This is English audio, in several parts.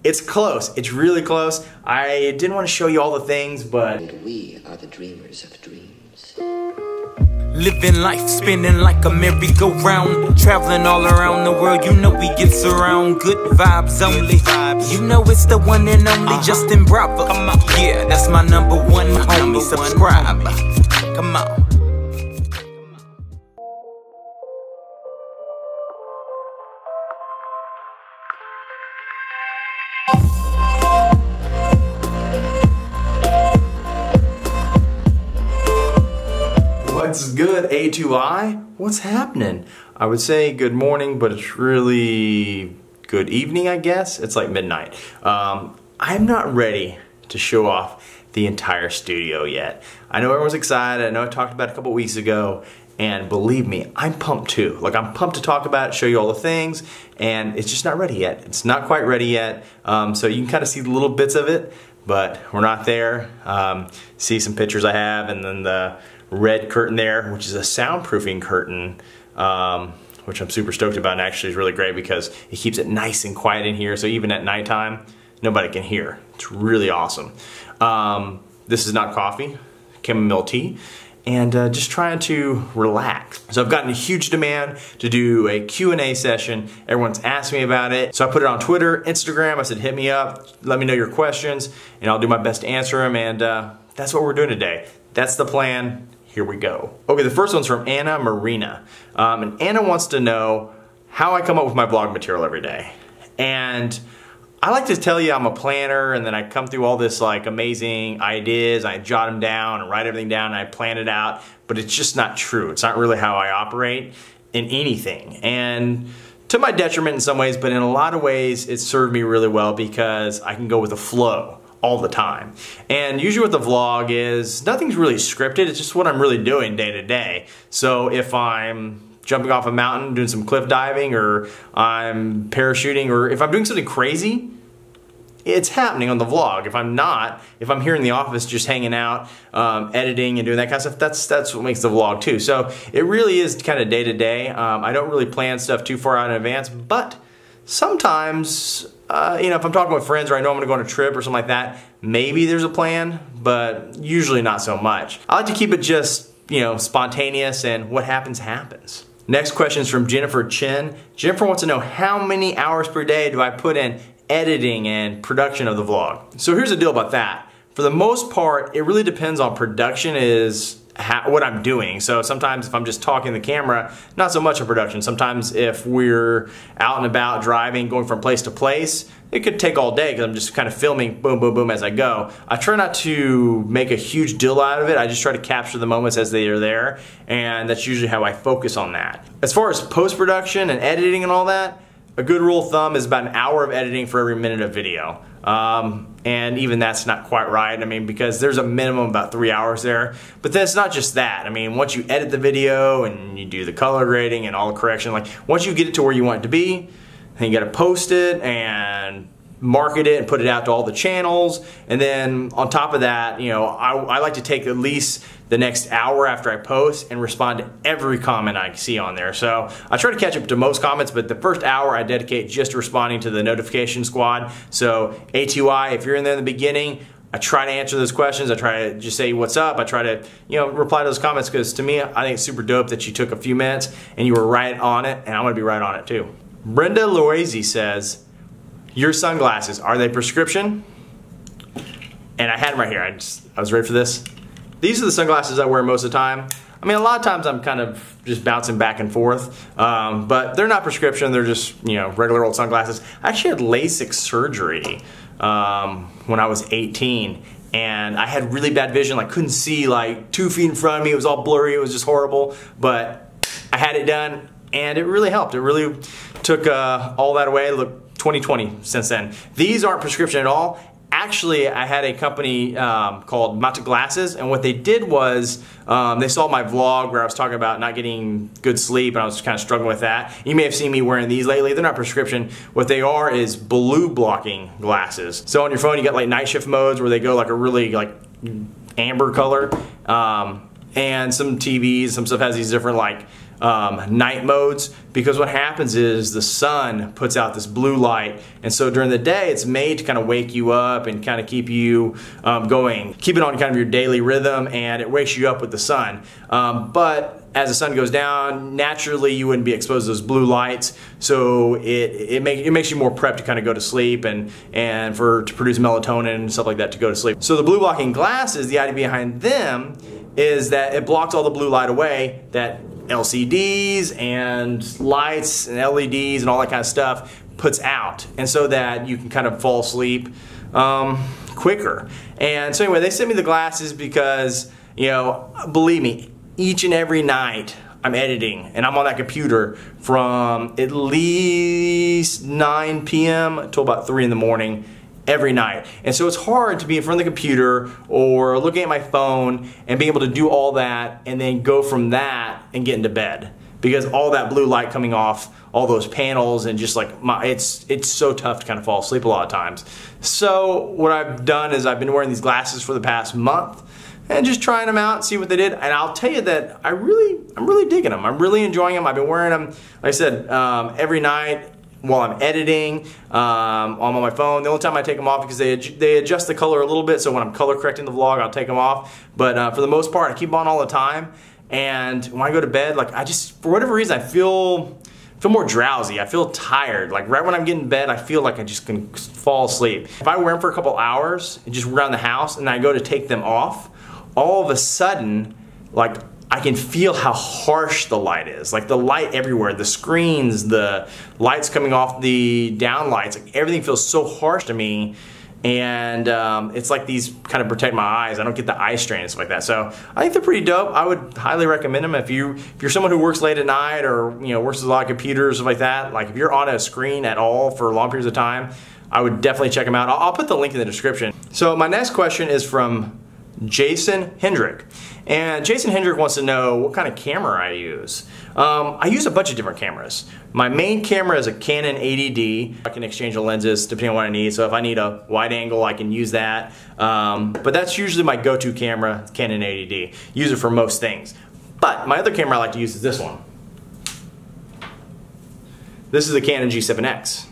It's close. It's really close. I didn't want to show you all the things, but we are the dreamers of dreams. Living life, spinning like a merry-go-round. Traveling all around the world, you know we get around. Good vibes only. You know it's the one and only Justin Bravo. Come on. Yeah, that's my number one homie. Subscribe. Come on. what's good, A2I? What's happening? I would say good morning, but it's really good evening, I guess. It's like midnight. I'm not ready to show off the entire studio yet. I know everyone's excited. I know I talked about it a couple weeks ago, and believe me, I'm pumped too. Like, I'm pumped to talk about it, show you all the things, and it's just not ready yet. It's not quite ready yet. So you can kind of see the little bits of it, but we're not there. See some pictures I have, and then the red curtain there, which is a soundproofing curtain, which I'm super stoked about, and actually is really great because it keeps it nice and quiet in here, so even at nighttime, nobody can hear. It's really awesome. This is not coffee, chamomile tea, and just trying to relax. So I've gotten a huge demand to do a Q&A session. Everyone's asked me about it. So I put it on Twitter, Instagram. I said, hit me up, let me know your questions, and I'll do my best to answer them, and that's what we're doing today. That's the plan. Here we go. Okay, the first one's from Anna Marina. And Anna wants to know how I come up with my vlog material every day. And I like to tell you I'm a planner, and then I come through all this like amazing ideas, I jot them down and write everything down and I plan it out, but it's just not true. It's not really how I operate in anything. And to my detriment in some ways, but in a lot of ways it served me really well because I can go with the flow all the time. And usually what the vlog is, nothing's really scripted, it's just what I'm really doing day to day. So if I'm jumping off a mountain, doing some cliff diving, or I'm parachuting, or if I'm doing something crazy, it's happening on the vlog. If I'm not, if I'm here in the office just hanging out, editing and doing that kind of stuff, that's what makes the vlog too. So it really is kind of day to day. I don't really plan stuff too far out in advance, but sometimes, you know, if I'm talking with friends or I know I'm gonna go on a trip or something like that, maybe there's a plan, but usually not so much. I like to keep it just, you know, spontaneous, and what happens, happens. Next question is from Jennifer Chen. Jennifer wants to know how many hours per day do I put in editing and production of the vlog. So here's the deal about that. For the most part, it really depends on production is what I'm doing. So sometimes if I'm just talking to the camera, not so much of production. Sometimes if we're out and about driving, going from place to place, it could take all day because I'm just kind of filming boom, boom, boom as I go. I try not to make a huge deal out of it. I just try to capture the moments as they are there, and that's usually how I focus on that. As far as post-production and editing and all that, a good rule of thumb is about an hour of editing for every minute of video. And even that's not quite right. I mean, because there's a minimum of about 3 hours there. But then it's not just that. I mean, once you edit the video and you do the color grading and all the correction, like once you get it to where you want it to be, then you gotta post it and market it and put it out to all the channels. And then on top of that, you know, I like to take at least the next hour after I post and respond to every comment I see on there. So I try to catch up to most comments, but the first hour I dedicate just to responding to the notification squad. So A2I, if you're in there in the beginning, I try to answer those questions. I try to just say what's up. I try to, you know, reply to those comments, because to me, I think it's super dope that you took a few minutes and you were right on it, and I'm gonna be right on it too. Brenda Loisy says, your sunglasses, are they prescription? And I had them right here. I was ready for this. These are the sunglasses I wear most of the time. I mean, a lot of times I'm kind of just bouncing back and forth, but they're not prescription. They're just, you know, regular old sunglasses. I actually had LASIK surgery when I was 18, and I had really bad vision. Like, couldn't see like 2 feet in front of me. It was all blurry. It was just horrible. But I had it done, and it really helped. It really took all that away. Look, 2020 since then. These aren't prescription at all. Actually, I had a company called Mata Glasses, and what they did was they saw my vlog where I was talking about not getting good sleep, and I was kind of struggling with that. You may have seen me wearing these lately. They're not prescription. What they are is blue blocking glasses. So on your phone, you got like night shift modes where they go like a really like amber color, and some TVs, some stuff has these different like night modes. because what happens is the sun puts out this blue light, and so during the day it's made to kind of wake you up and kind of keep you going, keep it on kind of your daily rhythm, and it wakes you up with the sun. But as the sun goes down, naturally you wouldn't be exposed to those blue lights, so it makes you more prepped to kind of go to sleep and to produce melatonin and stuff like that to go to sleep. So the blue blocking glasses, the idea behind them is that it blocks all the blue light away that LCDs and lights and LEDs and all that kind of stuff puts out, and so that you can kind of fall asleep quicker. And so anyway, they sent me the glasses because, you know, believe me, each and every night I'm editing and I'm on that computer from at least 9 p.m. till about 3 in the morning every night. And so it's hard to be in front of the computer or looking at my phone and be able to do all that and then go from that and get into bed, because all that blue light coming off all those panels and just like it's so tough to kind of fall asleep a lot of times. So what I've done is I've been wearing these glasses for the past month and just trying them out, see what they did. And I'll tell you that I'm really digging them. I'm really enjoying them. I've been wearing them, like I said, every night while I'm editing. I'm on my phone. The only time I take them off because they adjust the color a little bit, so when I'm color correcting the vlog, I'll take them off. But for the most part, I keep them on all the time. And when I go to bed, like I just, for whatever reason, I feel more drowsy. I feel tired. Like right when I'm getting in bed, I feel like I just can fall asleep. If I wear them for a couple hours and just around the house and I go to take them off, all of a sudden, like I can feel how harsh the light is. Like the light everywhere, the screens, the lights coming off the down lights, like everything feels so harsh to me. And it's like these kind of protect my eyes. I don't get the eye strain and stuff like that. So I think they're pretty dope. I would highly recommend them if you're someone who works late at night or works with a lot of computers, stuff like that. Like if you're on a screen at all for long periods of time, I would definitely check them out. I'll put the link in the description. So my next question is from Jason Hendrick. And Jason Hendrick wants to know what kind of camera I use. I use a bunch of different cameras. My main camera is a Canon 80D. I can exchange the lenses depending on what I need. So if I need a wide angle, I can use that. But that's usually my go-to camera, Canon 80D. Use it for most things. But my other camera I like to use is this one. This is the Canon G7X.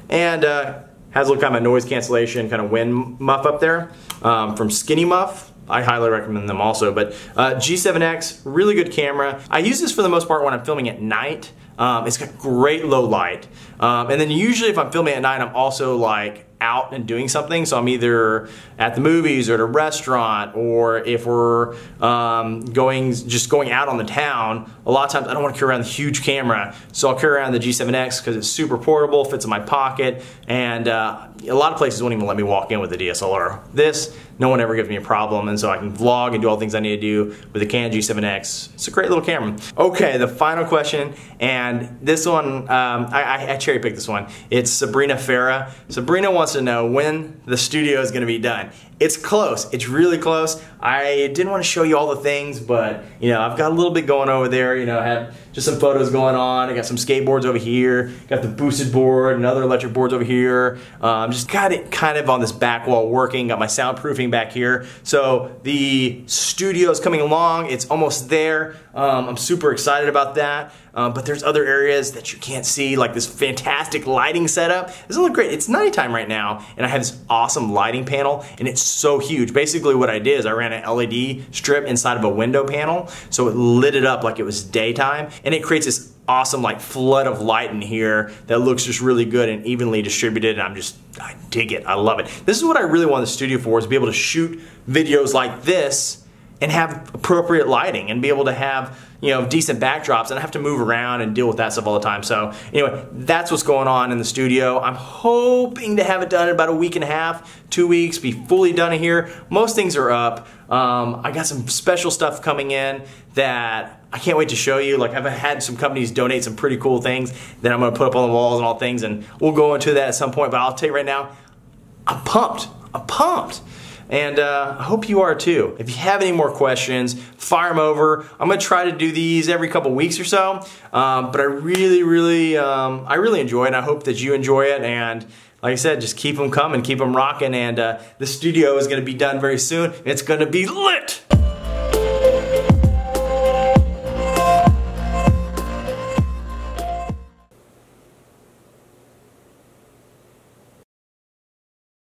And has a little kind of noise cancellation, kind of wind muff up there from Skinny Muff. I highly recommend them also, but G7X, really good camera. I use this for the most part when I'm filming at night. It's got great low light. And then usually if I'm filming at night, I'm also like out and doing something. So I'm either at the movies or at a restaurant, or if we're just going out on the town, a lot of times I don't want to carry around the huge camera. So I'll carry around the G7X because it's super portable, fits in my pocket, and a lot of places won't even let me walk in with the DSLR. This, no one ever gives me a problem, and so I can vlog and do all the things I need to do with the Canon G7X. It's a great little camera. Okay, the final question, and this one, I cherry picked this one. It's Sabrina Farah. Sabrina wants to know when the studio is going to be done. It's close. It's really close. I didn't want to show you all the things, but I've got a little bit going over there. I have just some photos going on. I got some skateboards over here. Got the boosted board and other electric boards over here. Just got it kind of on this back wall working. Got my soundproofing back here. So the studio is coming along. It's almost there. I'm super excited about that. But there's other areas that you can't see, like this fantastic lighting setup. This looks great. It's nighttime right now, and I have this awesome lighting panel, and it's so huge. Basically what I did is I ran an LED strip inside of a window panel, so it lit it up like it was daytime, and it creates this awesome like flood of light in here that looks just really good and evenly distributed, and I dig it. I love it. This is what I really want the studio for, is to be able to shoot videos like this and have appropriate lighting and be able to have decent backdrops, and I have to move around and deal with that stuff all the time. So anyway, that's what's going on in the studio. I'm hoping to have it done in about a week and a half, 2 weeks, be fully done in here. Most things are up. I got some special stuff coming in that I can't wait to show you. Like I've had some companies donate some pretty cool things that I'm gonna put up on the walls and all things, and we'll go into that at some point, but I'll tell you right now, I'm pumped. I'm pumped. And I hope you are too. If you have any more questions, fire them over. I'm gonna try to do these every couple weeks or so. But I really enjoy it, and I hope that you enjoy it. And like I said, just keep them coming, keep them rocking. And the studio is gonna be done very soon. It's gonna be lit.